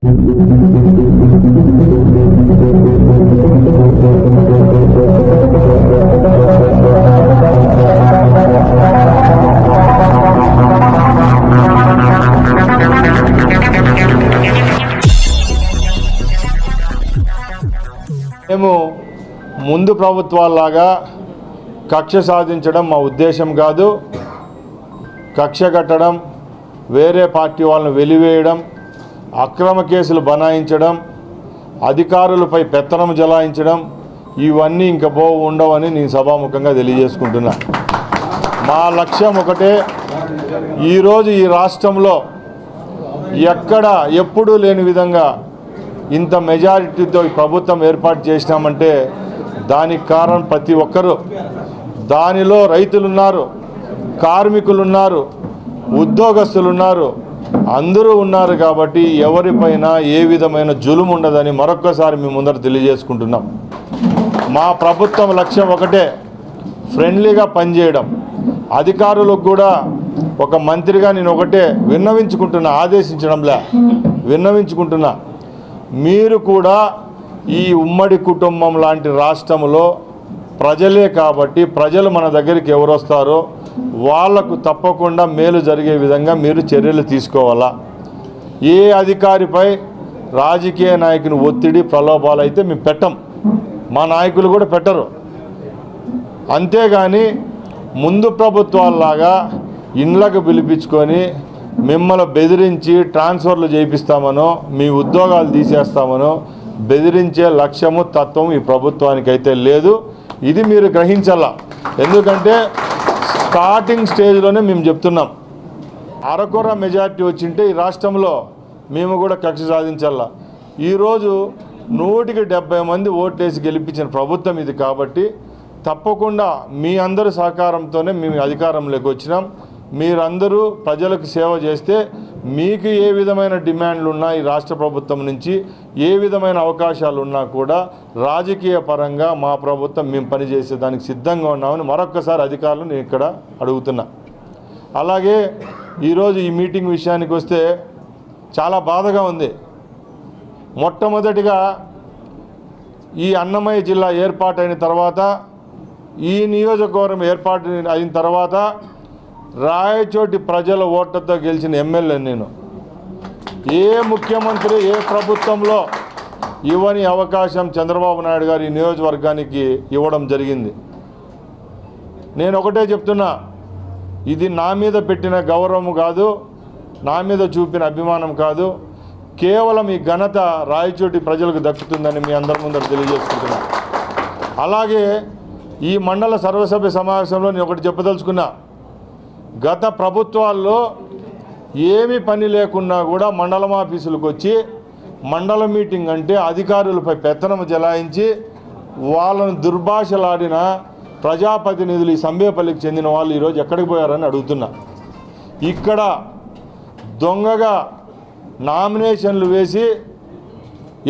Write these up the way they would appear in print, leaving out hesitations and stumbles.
మేము ముందు ప్రభుత్వాల్లాగా కక్ష సాధించడం మా ఉద్దేశం కాదు. కక్ష కట్టడం, వేరే పార్టీ వాళ్ళను వెలివేయడం, అక్రమ కేసులు బనాయించడం, అధికారులపై పెత్తనం జలాయించడం ఇవన్నీ ఇంక ఉండవని నేను సభాముఖంగా తెలియజేసుకుంటున్నా. మా లక్ష్యం ఒకటే, ఈరోజు ఈ రాష్ట్రంలో ఎక్కడ ఎప్పుడూ లేని విధంగా ఇంత మెజారిటీతో ఈ ప్రభుత్వం ఏర్పాటు చేసినామంటే దానికి కారణం ప్రతి ఒక్కరూ. దానిలో రైతులున్నారు, కార్మికులున్నారు, ఉద్యోగస్తులున్నారు, అందరూ ఉన్నారు. కాబట్టి ఎవరిపైన ఏ విధమైన జులుము ఉండదని మరొక్కసారి మీ ముందర తెలియజేసుకుంటున్నాం. మా ప్రభుత్వం లక్ష్యం ఒకటే, ఫ్రెండ్లీగా పనిచేయడం. అధికారులకు కూడా ఒక మంత్రిగా నేను ఒకటే విన్నవించుకుంటున్నా, ఆదేశించడంలే విన్నవించుకుంటున్నా, మీరు కూడా ఈ ఉమ్మడి కుటుంబం లాంటి రాష్ట్రంలో ప్రజలే కాబట్టి ప్రజలు మన దగ్గరికి ఎవరు వస్తారో వాళ్లకు తప్పకుండా మేలు జరిగే విధంగా మీరు చర్యలు తీసుకోవాలా. ఏ అధికారిపై రాజకీయ నాయకుని ఒత్తిడి ప్రలోభాలు అయితే మేము పెట్టం, మా నాయకులు కూడా పెట్టరు. అంతేగాని ముందు ప్రభుత్వాల్లాగా ఇండ్లకు పిలిపించుకొని మిమ్మల్ని బెదిరించి ట్రాన్స్ఫర్లు చేయిస్తామనో మీ ఉద్యోగాలు తీసేస్తామనో బెదిరించే లక్ష్యము తత్వం ఈ ప్రభుత్వానికైతే లేదు. ఇది మీరు గ్రహించాల. ఎందుకంటే స్టార్టింగ్ స్టేజ్లోనే మేము చెప్తున్నాం, అరకొర మెజార్టీ వచ్చింటే ఈ రాష్ట్రంలో మేము కూడా కక్ష సాధించాల. ఈరోజు 170 మంది ఓట్లేసి గెలిపించిన ప్రభుత్వం ఇది. కాబట్టి తప్పకుండా మీ అందరి సహకారంతోనే మేము అధికారంలోకి వచ్చినాం. మీరందరూ ప్రజలకు సేవ చేస్తే మీకు ఏ విధమైన డిమాండ్లు ఉన్నా ఈ రాష్ట్ర ప్రభుత్వం నుంచి ఏ విధమైన అవకాశాలు ఉన్నా కూడా రాజకీయ పరంగా మా ప్రభుత్వం మేము పనిచేసే దానికి సిద్ధంగా ఉన్నామని మరొక్కసారి అధికారులు నేను ఇక్కడ అడుగుతున్నా. అలాగే ఈరోజు ఈ మీటింగ్ విషయానికి వస్తే చాలా బాధగా ఉంది. మొట్టమొదటిగా ఈ అన్నమయ్య జిల్లా ఏర్పాటైన తర్వాత, ఈ నియోజకవర్గం ఏర్పాటు అయిన తర్వాత రాయచోటి ప్రజల ఓట్లతో గెలిచిన ఎమ్మెల్యే నేను. ఏ ముఖ్యమంత్రి ఏ ప్రభుత్వంలో ఇవ్వని అవకాశం చంద్రబాబు నాయుడు గారు ఈ నియోజకవర్గానికి ఇవ్వడం జరిగింది. నేను ఒకటే చెప్తున్నా, ఇది నా మీద పెట్టిన గౌరవం కాదు, నా మీద చూపిన అభిమానం కాదు, కేవలం ఈ ఘనత రాయచోటి ప్రజలకు దక్కుతుందని మీ అందరి ముందర తెలియజేసుకుంటున్నా. అలాగే ఈ మండల సర్వసభ్య సమావేశంలో నేను ఒకటి చెప్పదలుచుకున్నా, గత ప్రభుత్వాల్లో ఏమీ పని లేకున్నా కూడా మండలం ఆఫీసులకు వచ్చి మండల మీటింగ్ అంటే అధికారులపై పెత్తనం జలాయించి వాళ్ళను దుర్భాషలాడిన ప్రజాప్రతినిధులు ఈ సంబేపల్లికి చెందిన వాళ్ళు ఈరోజు ఎక్కడికి పోయారని అడుగుతున్నా. ఇక్కడ దొంగగా నామినేషన్లు వేసి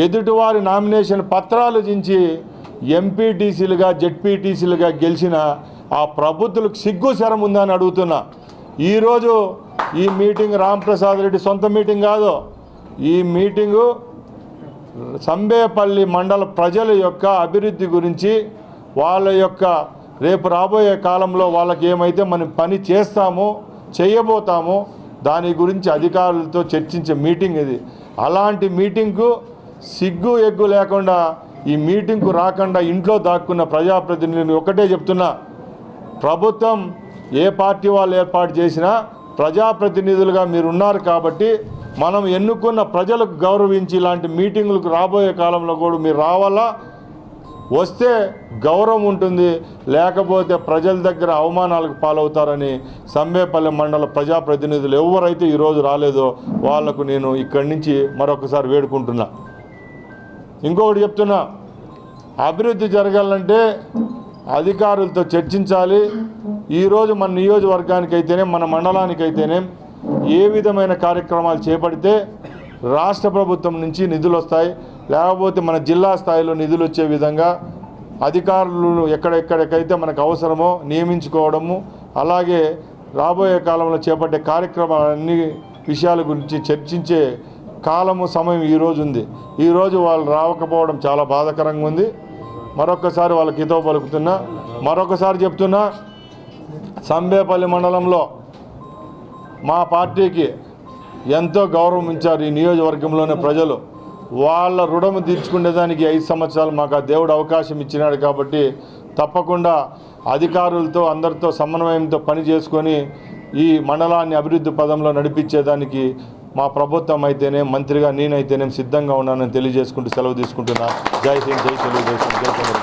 ఎదుటివారి నామినేషన్ పత్రాలు దించి ఎంపీటీసీలుగా జెడ్పీటీసీలుగా గెలిచిన ఆ ప్రభుత్వాలకు సిగ్గు శరం ఉందని అడుగుతున్నా. ఈరోజు ఈ మీటింగ్ రాంప్రసాద్ రెడ్డి సొంత మీటింగ్ కాదు, ఈ మీటింగు సంబేపల్లి మండల ప్రజల యొక్క అభివృద్ధి గురించి, వాళ్ళ యొక్క రేపు రాబోయే కాలంలో వాళ్ళకి ఏమైతే మనం పని చేస్తామో చేయబోతామో దాని గురించి అధికారులతో చర్చించే మీటింగ్ ఇది. అలాంటి మీటింగ్కు సిగ్గు ఎగ్గు లేకుండా ఈ మీటింగ్కు రాకుండా ఇంట్లో దాక్కున్న ప్రజాప్రతినిధులు ఒకటే చెప్తున్నా, ప్రభుత్వం ఏ పార్టీ వాళ్ళు ఏర్పాటు చేసినా ప్రజాప్రతినిధులుగా మీరున్నారు కాబట్టి మనం ఎన్నుకున్న ప్రజలకు గౌరవించి ఇలాంటి మీటింగులకు రాబోయే కాలంలో కూడా మీరు రావాలా. వస్తే గౌరవం ఉంటుంది, లేకపోతే ప్రజల దగ్గర అవమానాలకు పాలవుతారని సంబేపల్లి మండల ప్రజాప్రతినిధులు ఎవరైతే ఈరోజు రాలేదో వాళ్లకు నేను ఇక్కడి నుంచి మరొకసారి వేడుకుంటున్నా. ఇంకొకటి చెప్తున్నా, అభివృద్ధి జరగాలంటే అధికారులతో చర్చించాలి. ఈరోజు మన నియోజకవర్గానికైతేనే మన మండలానికైతేనే ఏ విధమైన కార్యక్రమాలు చేపడితే రాష్ట్ర ప్రభుత్వం నుంచి నిధులు వస్తాయి, లేకపోతే మన జిల్లా స్థాయిలో నిధులు వచ్చే విధంగా అధికారులు ఎక్కడెక్కడికైతే మనకు అవసరమో నియమించుకోవడము, అలాగే రాబోయే కాలంలో చేపట్టే కార్యక్రమాలన్నీ విషయాల గురించి చర్చించే కాలము సమయం ఈరోజు ఉంది. ఈరోజు వాళ్ళు రావకపోవడం చాలా బాధాకరంగా ఉంది. మరొకసారి వాళ్ళకి హితవు పలుకుతున్నా. మరొకసారి చెప్తున్నా, సంబేపల్లి మండలంలో మా పార్టీకి ఎంతో గౌరవం ఇచ్చారు ఈ నియోజకవర్గంలోని ప్రజలు. వాళ్ళ రుణము తీర్చుకునేదానికి 5 సంవత్సరాలు మాకు ఆ దేవుడు అవకాశం ఇచ్చినాడు. కాబట్టి తప్పకుండా అధికారులతో అందరితో సమన్వయంతో పని చేసుకొని ఈ మండలాన్ని అభివృద్ధి పదంలో నడిపించేదానికి మా ప్రభుత్వం అయితేనే, మంత్రిగా నేనైతేనే సిద్ధంగా ఉన్నానని తెలియజేసుకుంటూ సెలవు తీసుకుంటున్నా. జై హింద్, జై తెలుగుదేశం, జై చంద్రబాబు.